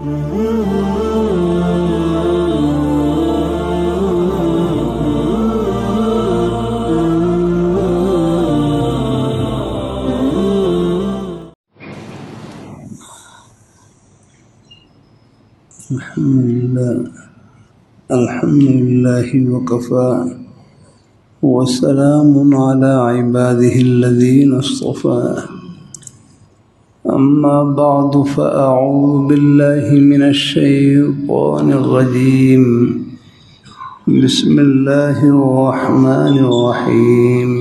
الحمد لله وكفى وسلام على عباده الذين اصطفى أما بعد فأعوذ بالله من الشيطان الرجيم بسم الله الرحمن الرحيم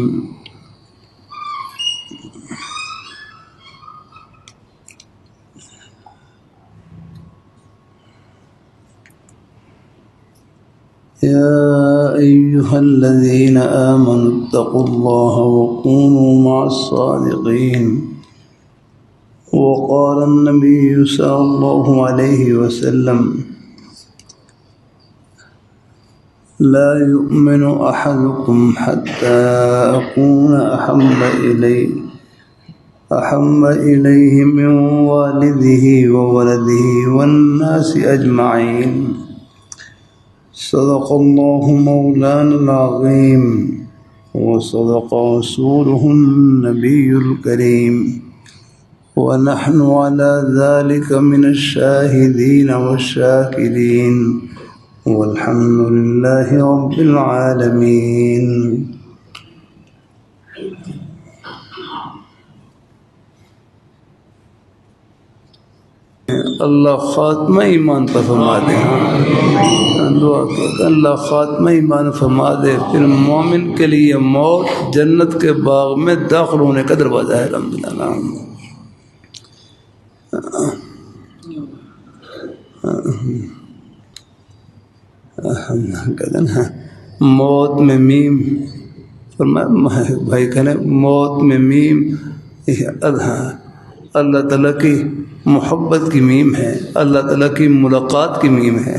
يا أيها الذين آمنوا اتقوا الله وكونوا مع الصادقين وقال النبي صلى الله عليه وسلم لا يؤمن أحدكم حتى أكون أحب إليه من والده وولده والناس أجمعين صدق الله مولانا العظيم وصدق رسوله النبي الكريم ونحن على ذلك من الشاهدين والشاكرين والحمد لله رب العالمين. اللہ خاتمہ ایمان پر فرما دے. دعا کہ اللہ خاتمہ ایمان فرما دے، پھر مومن کے لیے موت جنت کے باغ میں داخل ہونے کا دروازہ ہے. الحمدللہ. کہتے ہیں موت میں میم، بھائی کہنے موت میں میم اللہ تعالیٰ کی محبت کی میم ہے، اللہ تعالیٰ کی ملاقات کی میم ہے.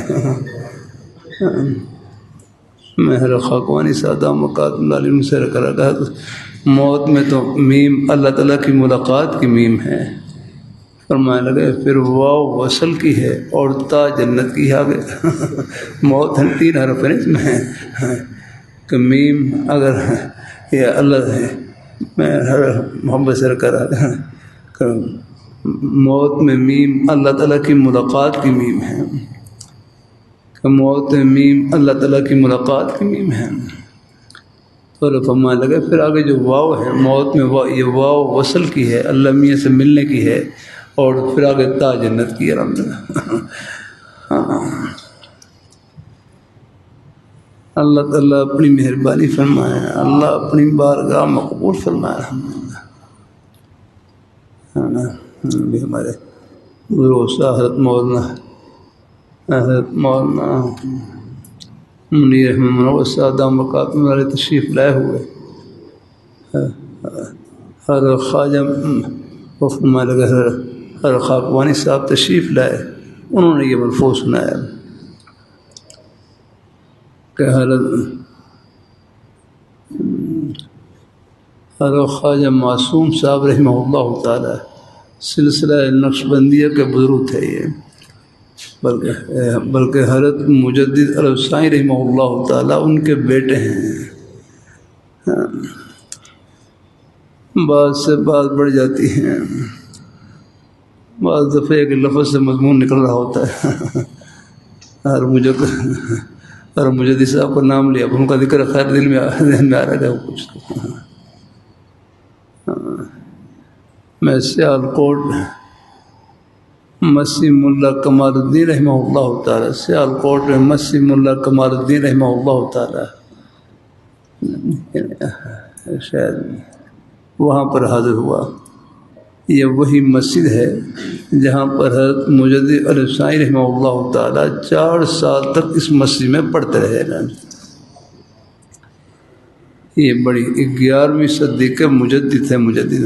مہر خاکوانی سادہ مقات اللہ سے رکھا موت میں تو میم اللہ تعالیٰ کی ملاقات کی میم ہے. فرمانے لگے پھر واو وصل کی ہے اور تا جنت کی آگے. موت ہے 3 حرف ہے اس میں کہ میم اگر یہ اللہ ہے میں محبت سے رکھا موت میں میم اللہ تعالیٰ کی ملاقات کی میم ہے. موت میں میم اللہ تعالیٰ کی ملاقات کی میم ہے. تو فرمانے لگے پھر آگے جو واو ہے موت میں یہ واو وصل کی ہے، اللہ میاں سے ملنے کی ہے، اور پھر آگے تا جنت کی. الحمدللہ. اللہ تعالیٰ اپنی مہربانی فرمائے، اللہ اپنی بارگاہ مقبول فرمائے. الحمدللہ. بھی ہمارے گروہ حضرت مولانا منیر احمد سادہ مقام والے تشریف لائے ہوئے ہر خواجہ فرمانے لگے ہر خاکوانی صاحب تشریف لائے، انہوں نے یہ ملفوظ سنایا کہ ہر خواجہ معصوم صاحب رحمہ اللہ تعالی سلسلہ نقشبندیہ کے بزرگ تھے یہ، بلکہ حضرت مجدد الفسانی رحمہ اللہ تعالی ان کے بیٹے ہیں. بعض سے بات بڑھ جاتی ہیں، بعض دفعہ ایک لفظ سے مضمون نکل رہا ہوتا ہے. اور مجدد صاحب کا نام لیا، ان کا ذکر خیر ذہن میں آ رہا ہے کچھ. میں سیالکوٹ مسی ملا کمال الدین رحمہ اللہ تعالیٰ، سیالکوٹ میں مسی ملا کمال الدین رحمہ اللہ تعالیٰ شاید وہاں پر حاضر ہوا. یہ وہی مسجد ہے جہاں پر حضرت مجدد الفسانی رحمہ اللہ تعالیٰ 4 سال تک اس مسجد میں پڑھتے رہے. یہ بڑی 11ویں صدی کے مجدد تھے. مجدد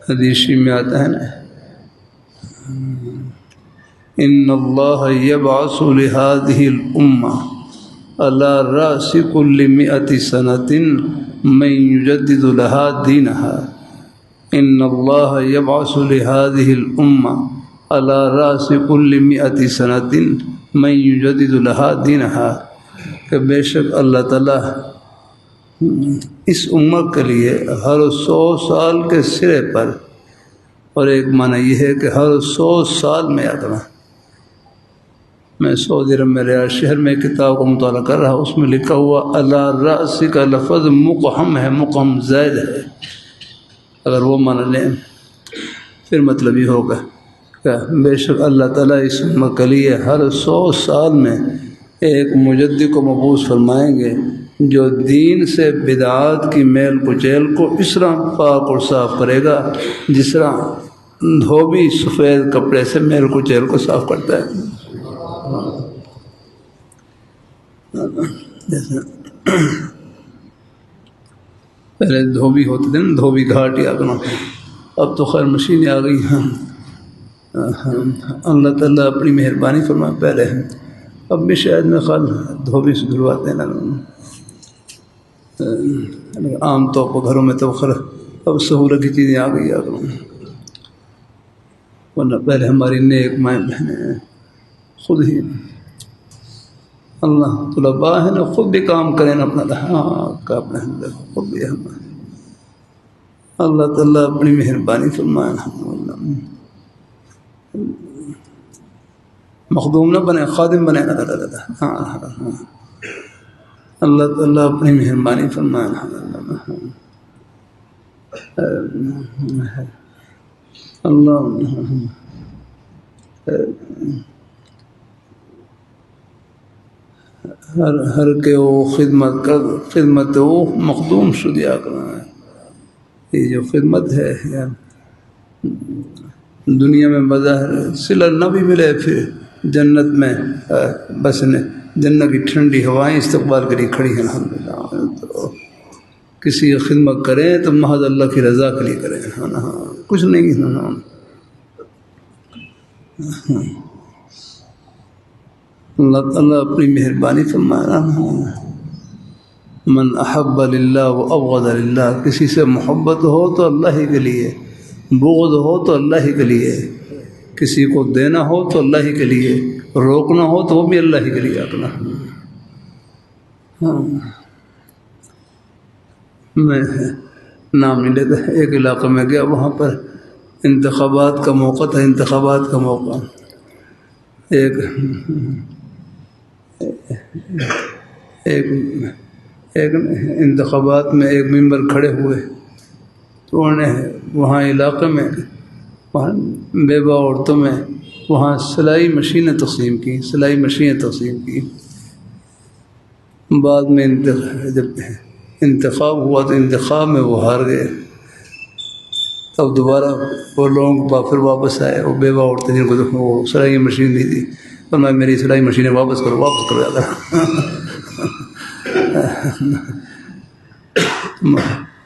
حدیثی میں آتا ہے نا ان اللہ یبعث لهذه الامہ علی رأس کل 100 سنة من یجدد لها دینها. ان اللہ یبعث لہذہ الامہ علی راس کل 100 سنۃ من یجدد لها دینها، کہ بے شک اللہ تعالیٰ اس امت کے لیے ہر 100 سال کے سرے پر، اور ایک معنی یہ ہے کہ ہر 100 سال میں آدم، میں سعودی عرب میں ریاض شہر میں کتاب کا مطالعہ کر رہا، اس میں لکھا ہوا علی راس کا لفظ مقہم ہے، مقہم زائد ہے، اگر وہ معنی لیں پھر مطلب یہ ہوگا کہ بے شک اللہ تعالیٰ اس امت کے لیے ہر 100 سال میں ایک مجدد کو مبعوث فرمائیں گے جو دین سے بدعات کی میل کچیل کو اس طرح پاک اور صاف کرے گا جس طرح دھوبی سفید کپڑے سے میل کچیل کو صاف کرتا ہے۔ پہلے دھوبی ہوتے تھے نا، دھوبی گھاٹ یا کرنا، اب تو خیر مشینیں آ گئی ہیں۔ اللہ تعالیٰ اپنی مہربانی فرمائے، پہلے اب بھی شاید میں خیال دھوبی سے دھلواتے ہیں نا، عام طور پر گھروں میں تو خیر اب سہولت کی چیزیں آ گئی ورنہ پہلے ہماری نیک مائیں بہنیں خود ہی اللہ طلباء ہے نا، خود بھی کام کریں نا اپنا، کا اپنے اندر خود بھی ہم اللہ تعالیٰ اپنی مہربانی فرمائے، مخدوم نہ بنے، خادم بنے نا، اللہ تعالیٰ اپنی مہربانی فرمائے۔ اللہ ہر کے وہ خدمت وہ مخدوم شدیا کرنا ہے، یہ جو خدمت ہے یار دنیا میں بظاہر صلہ نہ بھی ملے، پھر جنت میں بس جنت کی ٹھنڈی ہوائیں استقبال کے لیے کھڑی ہیں الحمدللہ۔ تو کسی کی خدمت کریں تو محض اللہ کی رضا کے لیے کریں، کچھ نہیں۔ اللہ تعالیٰ اپنی مہربانی فرمایا، من احب للہ و ابغض للہ، کسی سے محبت ہو تو اللہ ہی کے لیے، بغض ہو تو اللہ ہی کے لیے، کسی کو دینا ہو تو اللہ ہی کے لیے، روکنا ہو تو وہ بھی اللہ ہی کے لیے اپنا۔ میں نام نہیں لیتا، ایک علاقے میں گیا، وہاں پر انتخابات کا موقع تھا، انتخابات کا موقع، ایک انتخابات میں ایک ممبر کھڑے ہوئے تو انہوں نے وہاں علاقے میں وہاں بیوہ عورتوں میں وہاں سلائی مشینیں تقسیم کی، بعد میں جب انتخاب ہوا تو انتخاب میں وہ ہار گئے، تب دوبارہ وہ لوگ پھر واپس آئے، وہ بیوہ عورتیں جن کو وہ سلائی مشین دی تھی، اور میں میری سلائی مشینیں واپس کرو جاتا۔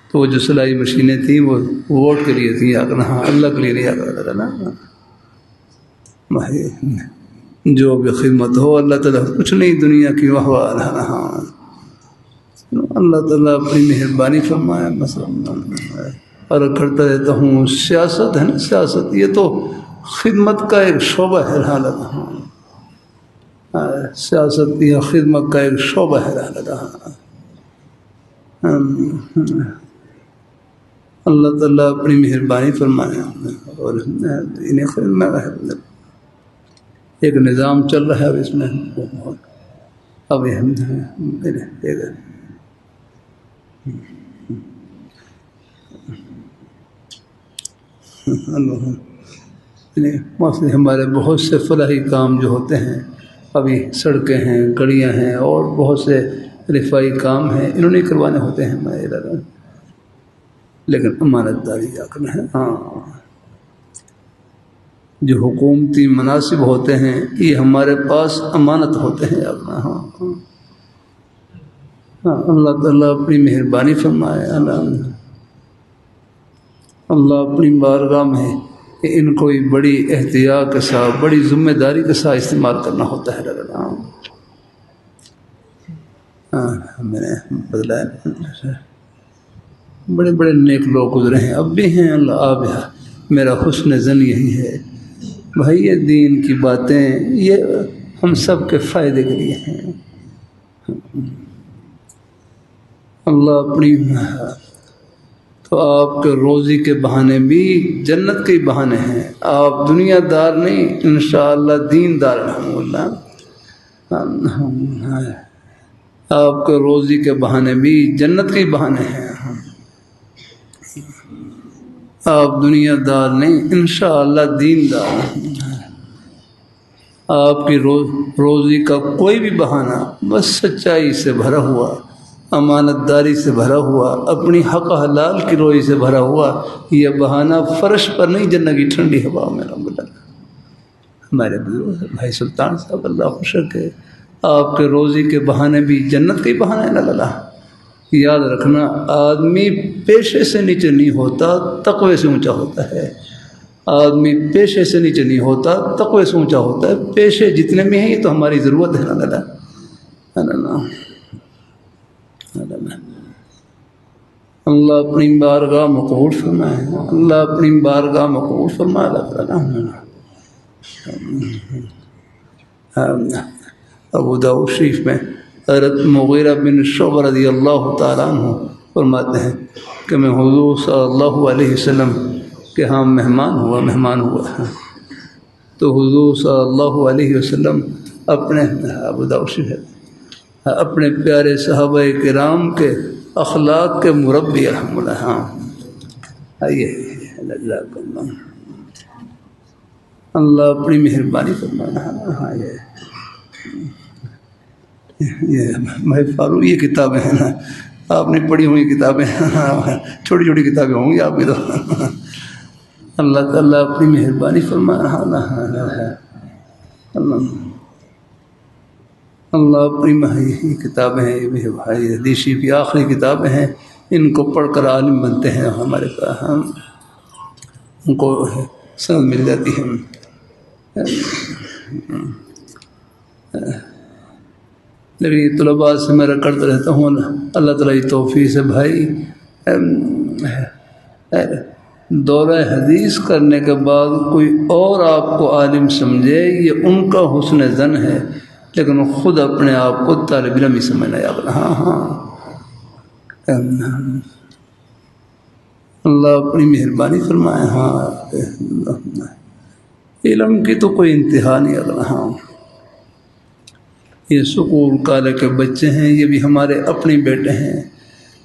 تو وہ جو سلائی مشینیں تھیں وہ ووٹ کے لیے تھیں، اللہ کے لیے نہیں آتا نا، جو بھی خدمت ہو اللہ تعالیٰ کچھ نہیں دنیا کی واہ، اللہ تعالیٰ اپنی مہربانی فرمائے۔ مثلا اور کرتا رہتا ہوں، سیاست ہے نا، سیاست یہ تو خدمت کا ایک شعبہ ہے، سیاست یا خدمت کا ایک شعبہ ہے۔ اللہ تعالیٰ اپنی مہربانی فرمائے، اور انہیں خدمت ایک نظام چل رہا ہے، اب اس میں اب ہمارے بہت سے فلاحی کام جو ہوتے ہیں، ابھی سڑکیں ہیں، گلیاں ہیں، اور بہت سے رفائی کام ہیں، انہوں نے کروانے ہوتے ہیں، لیکن امانت داری کرنا ہے۔ جو حکومتی مناصب ہوتے ہیں یہ ہمارے پاس امانت ہوتے ہیں، اللہ تعالیٰ اپنی مہربانی فرمائے۔ اللہ اپنی بارگاہ میں ان کو بڑی احتیاط کے ساتھ، بڑی ذمہ داری کے ساتھ استعمال کرنا ہوتا ہے۔ میں نے بدلا ہے، بڑے بڑے نیک لوگ گزرے ہیں، اب بھی ہیں، اللہ آب ہے، میرا حسن زن یہی ہے۔ بھائی یہ دین کی باتیں یہ ہم سب کے فائدے کے لیے ہیں۔ اللہ اپنی تو آپ کے روزی کے بہانے بھی جنت کے ہی بہانے ہیں، آپ دنیا دار نہیں، انشاءاللہ دین دار الحمدللہ۔ آپ کے روزی کے بہانے بھی جنت کے ہی بہانے ہیں، آپ دنیا دار نہیں، انشاءاللہ دین دار۔ آپ کی روزی کا کوئی بھی بہانہ بس سچائی سے بھرا ہوا، امانت داری سے بھرا ہوا، اپنی حق حلال کی روزی سے بھرا ہوا، یہ بہانہ فرش پر نہیں، جنت کی ٹھنڈی ہوا میں رب اللہ۔ ہمارے بزرگ بھائی سلطان صاحب اللہ خوش رکھے، آپ کے روزی کے بہانے بھی جنت کے ہی بہانے ہیں اللہ۔ یاد رکھنا، آدمی پیشے سے نیچے نہیں ہوتا، تقوی سے اونچا ہوتا ہے۔ آدمی پیشے سے نیچے نہیں ہوتا، تقوی سے اونچا ہوتا ہے۔ پیشے جتنے بھی ہیں یہ تو ہماری ضرورت ہے اللہ اپنی بارگاہ مقبول فرمائے، اللہ اپنی بارگاہ مقبول فرمائے اللہ۔ ابو داؤد شریف میں حضرت مغیرہ بن شعبہ رضی اللہ تعالیٰ عنہ فرماتے ہیں کہ میں حضور صلی اللہ علیہ وسلم کے ہاں مہمان ہوا تو حضور صلی اللہ علیہ وسلم اپنے ابو داؤد شریف اپنے پیارے صحابہ کرام کے اخلاق کے مربی الحمدللہ۔ ہاں آئیے اللہ اپنی مہربانی فرمانا۔ ہاں یہ بھائی فاروق یہ کتابیں ہیں نا، آپ نے پڑھی ہوئی کتابیں، چھوٹی چھوٹی کتابیں ہوں گی آپ کی تو۔ اللہ تعالیٰ اپنی مہربانی فرمانا۔ اللہ اپنی مہی کتابیں ہیں، یہ بھائی حدیث کی آخری کتابیں ہیں، ان کو پڑھ کر عالم بنتے ہیں ہمارے پاس، ان کو سند مل جاتی ہے۔ لیکن یہ طلباء سے میں کرتا رہتا ہوں، اللہ تعالیٰ کی توفیق سے بھائی دورہ حدیث کرنے کے بعد کوئی اور آپ کو عالم سمجھے یہ ان کا حسن زن ہے، لیکن خود اپنے آپ کو طالب علم ہی سمجھنا ہے۔ اللہ اپنی مہربانی فرمائے۔ علم کی تو کوئی انتہا نہیں اللہ۔ یہ سکول کالج کے بچے ہیں، یہ بھی ہمارے اپنے بیٹے ہیں،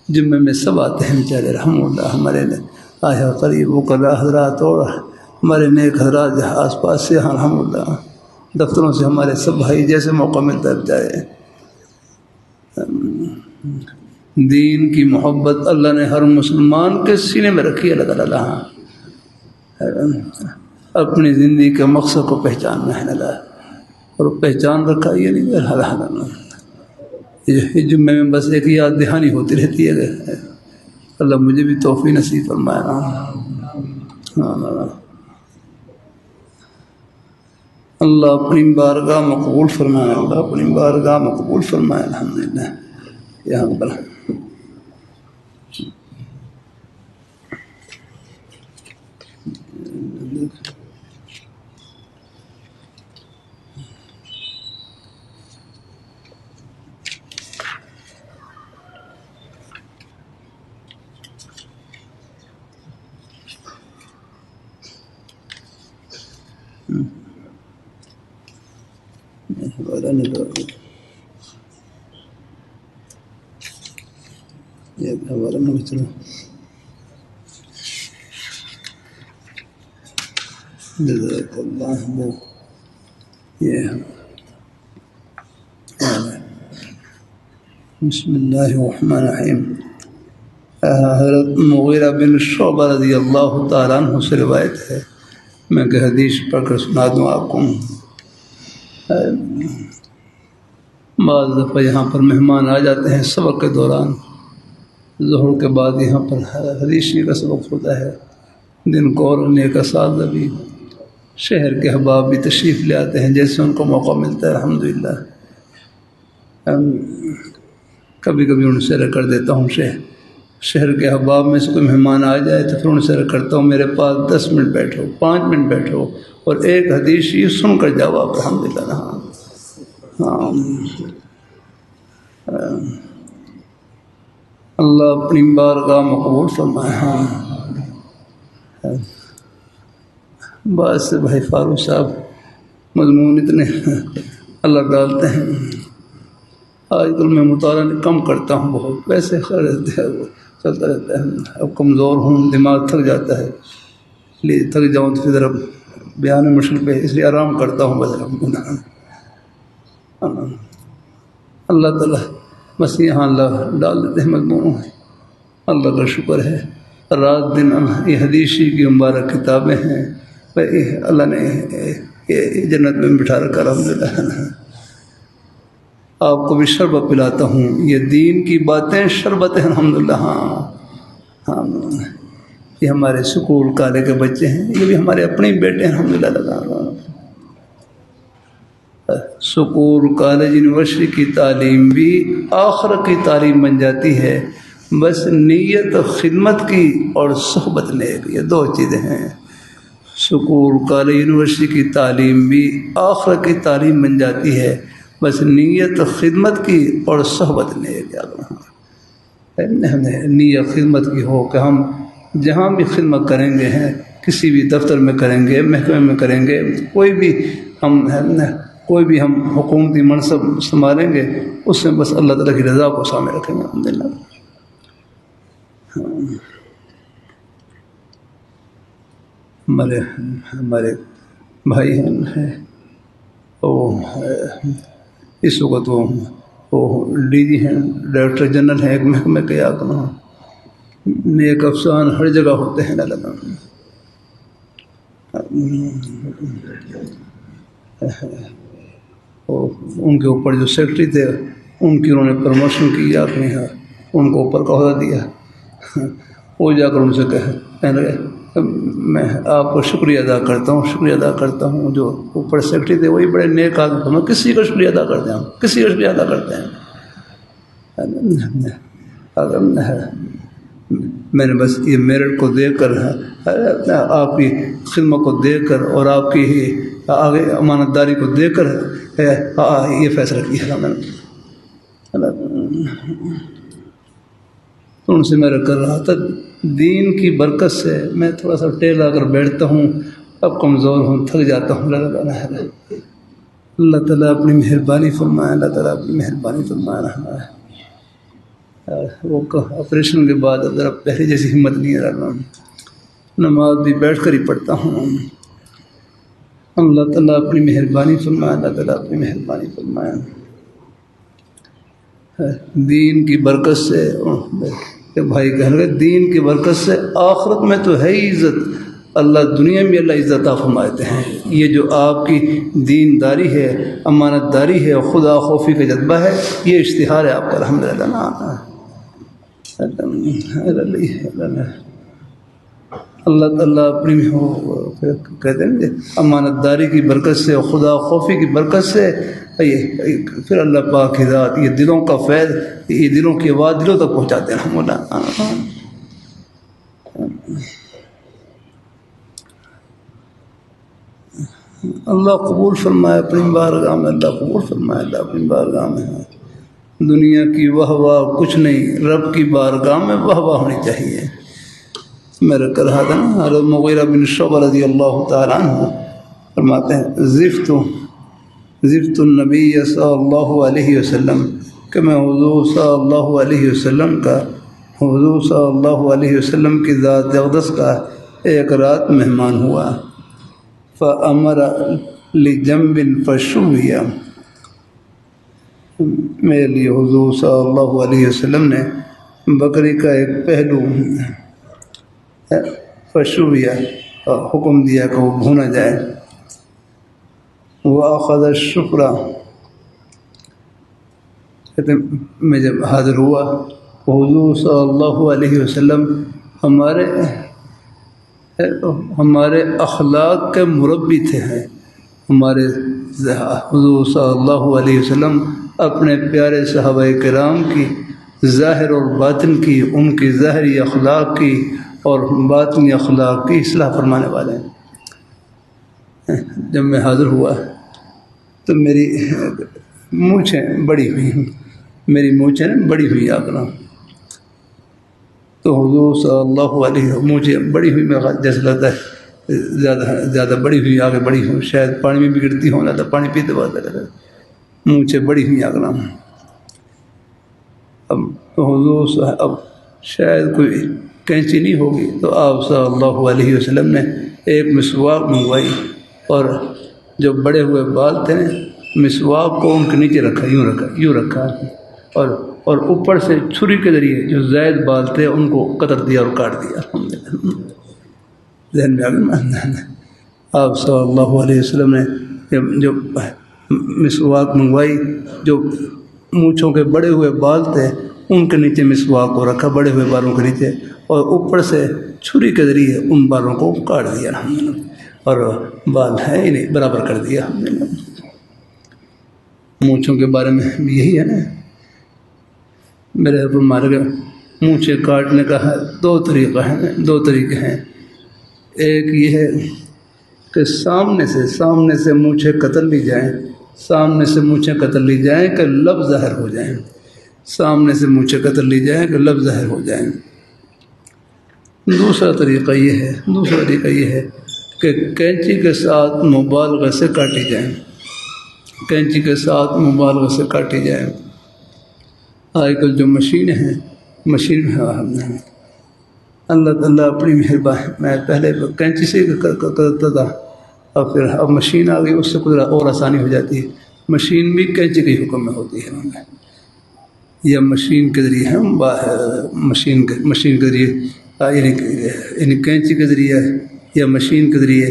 جمعے میں سب آتے ہیں بیچارے رحمہ اللہ، ہمارے آیا قریب وکلا حضرات اور ہمارے نیک حضرات جہاں آس پاس سے الحمد للہ، دفتروں سے ہمارے سب بھائی جیسے موقع ملتا ہے جائے۔ دین کی محبت اللہ نے ہر مسلمان کے سینے میں رکھی ہے اللہ تعالیٰ۔ اپنی زندگی کے مقصد کو پہچاننا ہے اللہ، اور پہچان رکھا یہ نہیں یہ جمعے میں بس ایک یاد دہانی ہوتی رہتی ہے۔ اللہ مجھے بھی توفیق نصیب فرمایا۔ اللہ اپنی بارگاہ مقبول فرمائے، اللہ اپنی بارگاہ مقبول فرمائے الحمدللہ۔ یا رب بسم اللہ الرحمن الرحیم۔ حضرت مغیرہ بن شعبہ رضی اللہ تعالیٰ عنہ سے روایت ہے، میں کہ حدیث پڑھ کر سنا دوں آپ کو۔ بعض دفعہ یہاں پر مہمان آ جاتے ہیں سبق کے دوران، ظہر کے بعد یہاں پر حدیث کا سبق ہوتا ہے، دن کو اور نیک اساتذہ بھی شہر کے احباب بھی تشریف لے آتے ہیں جیسے ان کو موقع ملتا ہے الحمدللہ۔ کبھی کبھی ان سے کر دیتا ہوں شہر کے احباب میں سے کوئی مہمان آ جائے تو پھر ان سے کرتا ہوں میرے پاس 10 منٹ بیٹھو، 5 منٹ بیٹھو اور ایک حدیث شریف سن کر جاؤ آپ، الحمدللہ۔ ہاں اللہ اپنی بارگاہ مقبول فرمائے۔ ہاں بس بھائی فاروق صاحب مضمون اتنے اللہ ڈالتے ہیں، آج کل میں مطالعہ کم کرتا ہوں بہت، ویسے خیر چلتا رہتا ہے، اب کمزور ہوں، دماغ تھک جاتا ہے، اس لیے تھک جاؤں تو پھر اب بیان مشکل پہ اس لیے آرام کرتا ہوں بس۔ اللہ تعالیٰ بس یہاں اللہ ڈال دیتے ہیں مضمون، اللہ کا شکر ہے۔ رات دن یہ حدیثی کی مبارک کتابیں ہیں، اللہ نے جنت میں بٹھا رکھا الحمدللہ۔ آپ کو بھی شربت پلاتا ہوں، یہ دین کی باتیں شربت ہیں الحمدللہ۔ ہاں یہ ہمارے سکول کالج کے بچے ہیں، یہ بھی ہمارے اپنے بیٹے ہیں الحمدللہ۔ سکول کالج یونیورسٹی کی تعلیم بھی آخرت کی تعلیم بن جاتی ہے، بس نیت خدمت کی اور صحبت نیک، یہ 2 چیزیں ہیں۔ سکول کالج یونیورسٹی کی تعلیم بھی آخرت کی تعلیم بن جاتی ہے، بس نیت خدمت کی اور صحبت نیک۔ نیت خدمت کی ہو کہ ہم جہاں بھی خدمت کریں گے ہیں، کسی بھی دفتر میں کریں گے، محکمے میں کریں گے، کوئی بھی ہم حکومتی منصب سنبھالیں گے، اس میں بس اللہ تعالیٰ کی رضا کو سامنے رکھیں گے الحمدللہ۔ ہمارے بھائی ہیں وہ اس وقت وہ ڈی جی ہیں، ڈائریکٹر جنرل ہیں ایک محکمے کے، یا نیک افسان ہر جگہ ہوتے ہیں اللہ۔ ان کے اوپر جو سیکرٹری تھے ان کی انہوں نے پروموشن کی، یا اپنے ان کو اوپر کا عہدہ دیا، وہ جا کر ان سے کہنے لگے میں آپ کو شکریہ ادا کرتا ہوں، جو اوپر سیکرٹری تھے وہی بڑے نیک آدمی، میں کسی کا شکریہ ادا کرتے ہیں، کسی کا شکریہ ادا کرتے ہیں۔ میں نے بس یہ میرٹ کو دیکھ کر، آپ کی خدمت کو دیکھ کر اور آپ کی آگے امانت داری کو دیکھ کر یہ فیصلہ کیا میں نے۔ ان سے میں کر رہا تھا دین کی برکت سے میں تھوڑا سا ٹیل آ کر بیٹھتا ہوں، اب کمزور ہوں، تھک جاتا ہوں۔ اللہ تعالیٰ اپنی مہربانی فرمائے، اللہ تعالیٰ اپنی مہربانی فرمائے رہا ہے۔ وہ آپریشن کے بعد ذرا پہلے جیسی ہمت نہیں رہا، نماز بھی بیٹھ کر ہی پڑھتا ہوں۔ اللہ تعالیٰ اپنی مہربانی فرمائے، اللہ تعالیٰ اپنی مہربانی فرمائے۔ دین کی برکت سے بھائی کہنے لگے، دین کی برکت سے آخرت میں تو ہے ہی عزت، اللہ دنیا میں اللہ عزت عطا فرماتے ہیں۔ یہ جو آپ کی دینداری ہے، امانت داری ہے، خدا خوفی کا جذبہ ہے، یہ اشتہار ہے آپ کا الحمدللہ۔ اللہ تعالیٰ اپنی کہتے ہیں امانت داری کی برکت سے، خدا خوفی کی برکت سے، پھر اللہ پاک کی ذات یہ دلوں کا فیض، یہ دلوں کی آواز دلوں تک پہنچاتے ہیں الحمدللہ۔ اللہ قبول فرمائے اپنی بارگاہ میں، اللہ قبول فرمائے، اللہ اپنی بارگاہ میں ہے۔ دنیا کی واہ واہ کچھ نہیں، رب کی بارگاہ میں واہ واہ ہونی چاہیے۔ میرے کر رہا تھا نا، حضرت مغیرہ بن شعبہ رضی اللہ تعالیٰ عنہ فرماتے ہیں زفت النبی صلی اللہ علیہ وسلم، کہ میں حضور صلی اللہ علیہ وسلم کا، حضور صلی اللہ علیہ وسلم کی ذات اقدس کا ایک رات مہمان ہوا، فَأَمَرَ لِجَنْبٍ فَشُوِّيَ، میرے لیے حضور صلی اللہ علیہ وسلم نے بکری کا ایک پہلو فشویہ حکم دیا کہ وہ بھونا جائے۔ وَأَخَذَ الشُّكْرَ، کہتے میں جب حاضر ہوا، حضور صلی اللہ علیہ وسلم ہمارے اخلاق کے مربی تھے، ہمارے حضور صلی اللہ علیہ وسلم اپنے پیارے صحابہ کرام کی ظاہر اور باطن کی، ان کی ظاہری اخلاق کی اور باطنی اخلاق کی اصلاح فرمانے والے ہیں۔ جب میں حاضر ہوا تو میری مونچھیں بڑی ہوئی، میری مونچھیں بڑی ہوئی آگنا، تو حضور صلی اللہ علیہ وسلم مونچھیں بڑی ہوئی، میں جیسے لگتا ہے زیادہ بڑی ہوئی، آگے بڑی ہوں، شاید پانی میں بھی گرتی ہوں، نہ پانی پیتے بعد لگتا ہے مونچھیں بڑی ہوئی آگنا۔ اب حضور صاحب اب شاید کوئی کینچی نہیں ہوگی، تو آپ صلی اللہ علیہ وسلم نے ایک مسواک منگوائی، اور جو بڑے ہوئے بال تھے مسواک کو ان کے نیچے رکھا، یوں رکھا، اور اوپر سے چھری کے ذریعے جو زائد بال تھے ان کو قطر دیا اور کاٹ دیا۔ ذہن میں آ گیا۔ آپ صلی اللہ علیہ وسلم نے جو مسواک منگوائی، جو مونچھوں کے بڑے ہوئے بال تھے ان کے نیچے مسواک کو رکھا، بڑے ہوئے بالوں کے نیچے، اور اوپر سے چھری کے ذریعے ان بالوں کو کاٹ دیا، اور بال ہے ہی نہیں، برابر کر دیا ہم نے۔ مونچھوں کے بارے میں بھی یہی ہے نا، میرے حضرت مارے گئے مونچھیں کاٹنے کا ہے دو طریقے ہیں۔ ایک یہ ہے کہ سامنے سے مونچھیں قتل لی جائیں، سامنے سے مونچھیں قتل لی جائیں کہ لب ظاہر ہو جائیں، سامنے سے مونچھیں قتل لی جائیں کہ لب ظاہر ہو جائیں۔ دوسرا طریقہ یہ ہے کہ کینچی کے ساتھ مبالغہ سے کاٹی جائیں، کینچی کے ساتھ مبالغہ سے کاٹی جائیں۔ آج کل جو مشینیں ہیں، اللہ تعالیٰ اپنی مہربانی، میں پہلے کینچی سے کرتا تھا، اور پھر اب مشین آ گئی، اس سے کچھ اور آسانی ہو جاتی ہے۔ مشین بھی کینچی کے حکم میں ہوتی ہے، یا مشین کے ذریعے ہم مشین کے ذریعے یعنی کینچی کے ذریعے یا مشین کے ذریعے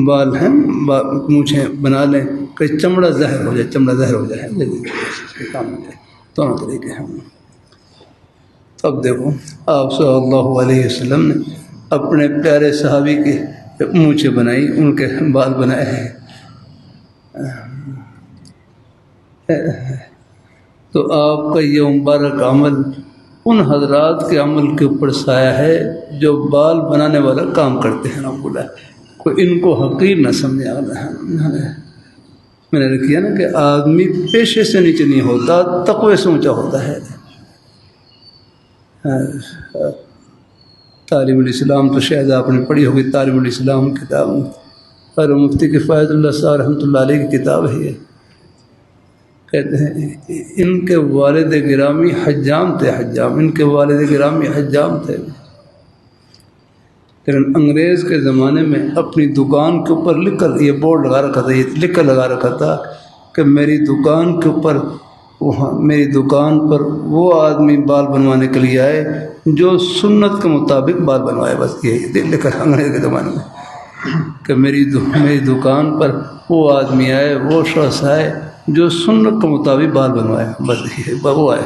بال ہیں مونچھیں بنا لیں کہ چمڑا ظاہر ہو جائے، کام ہو جائے، دونوں طریقے ہیں۔ اب دیکھو آپ صلی اللہ علیہ وسلم نے اپنے پیارے صحابی کی مونچھیں بنائی، ان کے بال بنائے ہیں، تو آپ کا یہ مبارک عمل ان حضرات کے عمل کے اوپر سایہ ہے جو بال بنانے والا کام کرتے ہیں۔ رب اللہ کوئی ان کو حقیر نہ سمجھے۔ میں نے کیا نا کہ آدمی پیشے سے نیچے نہیں ہوتا، تقوی سے اونچا ہوتا ہے۔ تعلیم الاسلام تو شاید آپ نے پڑھی ہوگی، تعلیم الاسلام کتاب اور مفتی کفایت اللہ صاحب رحمۃ اللہ علیہ کی کتاب ہے۔ کہتے ہیں ان کے والد گرامی حجام تھے، ان کے والد گرامی حجام تھے، لیکن انگریز کے زمانے میں اپنی دکان کے اوپر لکھ کر یہ بورڈ لگا رکھا تھا، یہ لکھ کر لگا رکھا تھا کہ میری دکان کے اوپر، میری دکان پر وہ آدمی بال بنوانے کے لیے آئے جو سنت کے مطابق بال بنوائے۔ بس یہی لکھ کر انگریز کے زمانے میں کہ میری دکان پر وہ آدمی آئے، وہ شخص آئے جو سنت کے مطابق بال بنوائے، بس یہ وہ آئے۔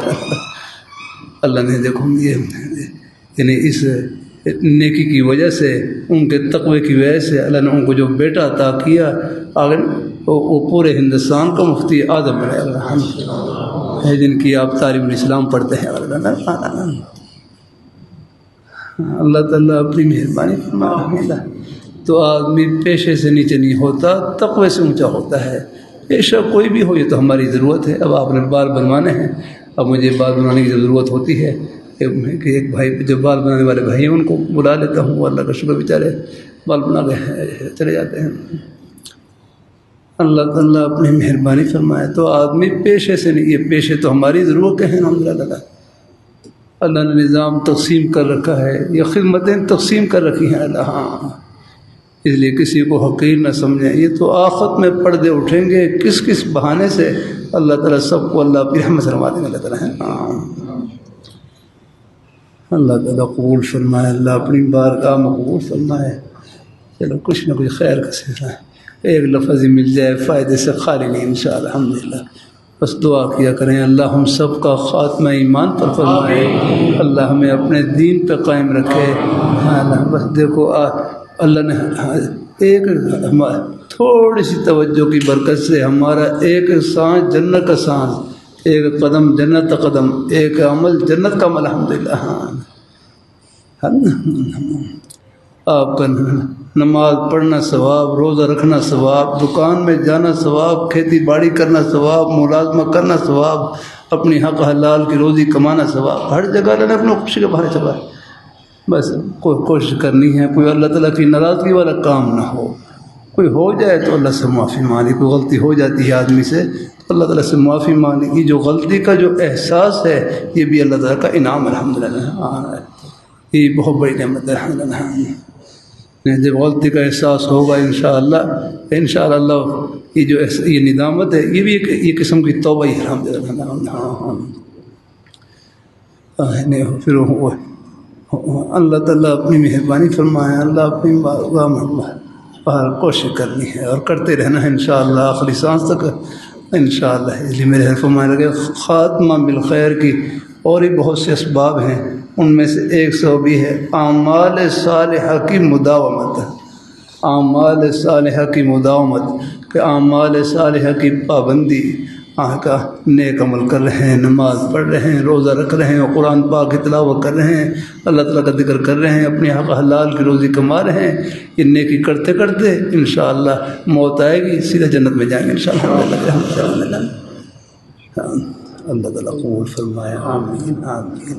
اللہ نے دیکھو یعنی اس نیکی کی وجہ سے، ان کے تقوی کی وجہ سے اللہ نے ان کو جو بیٹا عطا کیا، اگر وہ پورے ہندوستان کا مفتی اعظم بنے، جن کی آپ تعلیم الاسلام پڑھتے ہیں۔ اللہ تعالیٰ اپنی مہربانی فرمائے۔ تو آدمی پیشے سے نیچے نہیں ہوتا، تقوی سے اونچا ہوتا ہے۔ پیشہ کوئی بھی ہو، یہ تو ہماری ضرورت ہے۔ اب آپ نے بال بنوانے ہیں، اب مجھے بال بنانے کی ضرورت ہوتی ہے کہ ایک بھائی جو بال بنانے والے بھائی ہیں ان کو بلا لیتا ہوں، اللہ کا شکر، بیچارے بال بنا کے چلے جاتے ہیں۔ اللہ تعالیٰ اپنی مہربانی فرمائے۔ تو آدمی پیشے سے نہیں، یہ پیشے تو ہماری ضرورتیں ہیں، الحمدللہ اللہ نے نظام تقسیم کر رکھا ہے، یہ خدمتیں تقسیم کر رکھی ہیں اللہ، ہاں، اس لیے کسی کو حقیر نہ سمجھیں۔ یہ تو آخرت میں پردے اٹھیں گے کس بہانے سے، اللہ تعالیٰ سب کو اللہ اپنی رحمت سے نواز دیں گے، اللہ تعالیٰ ہے، ہاں، اللہ تعالیٰ قبول فرمائے، اللہ اپنی بارگاہ میں قبول فرمائے۔ چلو کچھ نہ کچھ خیر کا سلسلہ ہے، ایک لفظ ہی مل جائے فائدے سے خالی نہیں انشاءاللہ، الحمدللہ۔ بس دعا کیا کریں اللہ ہم سب کا خاتمہ ایمان پر فرمائے، اللہ ہمیں اپنے دین پہ قائم رکھے۔ اللہ بس دیکھو اللہ نے ایک تھوڑی سی توجہ کی برکت سے ہمارا ایک سانس جنت کا سانس ایک قدم جنت کا قدم، ایک عمل جنت کا عمل، الحمدللہ۔ ہاں آپ کا نماز پڑھنا ثواب، روزہ رکھنا ثواب، دکان میں جانا ثواب، کھیتی باڑی کرنا ثواب، ملازمہ کرنا ثواب، اپنی حق حلال کی روزی کمانا ثواب، ہر جگہ اللہ نے اپنے خوشی کا بھارے چلا ہے۔ بس کوشش کرنی ہے کوئی اللہ تعالیٰ کی ناراضگی والا کام نہ ہو، کوئی ہو جائے تو اللہ سے معافی مانگی، کوئی غلطی ہو جاتی ہے آدمی سے تو اللہ تعالیٰ سے معافی مانگنے کی، جو غلطی کا جو احساس ہے یہ بھی اللہ تعالیٰ کا انعام الحمدللہ، یہ بہت بڑی نعمت ہے الحمدللہ۔ جب غلطی کا احساس ہوگا انشاءاللہ یہ ندامت ہے، یہ بھی یہ قسم کی توبہ ہی الحمدللہ۔ پھر اللہ تعالیٰ اپنی مہربانی فرمائے، اللہ اپنی کوشش کرنی ہے اور کرتے رہنا ہے انشاءاللہ آخری سانس تک انشاءاللہ۔ اس لیے میرے فرمانے لگے خاتمہ بالخیر کی اور بھی بہت سے اسباب ہیں، ان میں سے ایک سبب بھی ہے اعمال صالحہ کی مداومت، اعمال صالحہ کی مداومت، کہ اعمال صالحہ کی پابندی، کا نیک عمل کر رہے ہیں، نماز پڑھ رہے ہیں، روزہ رکھ رہے ہیں، قرآن پاک کی تلاوت کر رہے ہیں، اللہ تعالیٰ کا ذکر کر رہے ہیں، اپنے حق حلال کی روزی کما رہے ہیں، یہ نیکی کرتے کرتے انشاءاللہ موت آئے گی سیدھا جنت میں جائیں گے انشاءاللہ۔ اللہ تعالیٰ قبول فرمائے، آمین آمین۔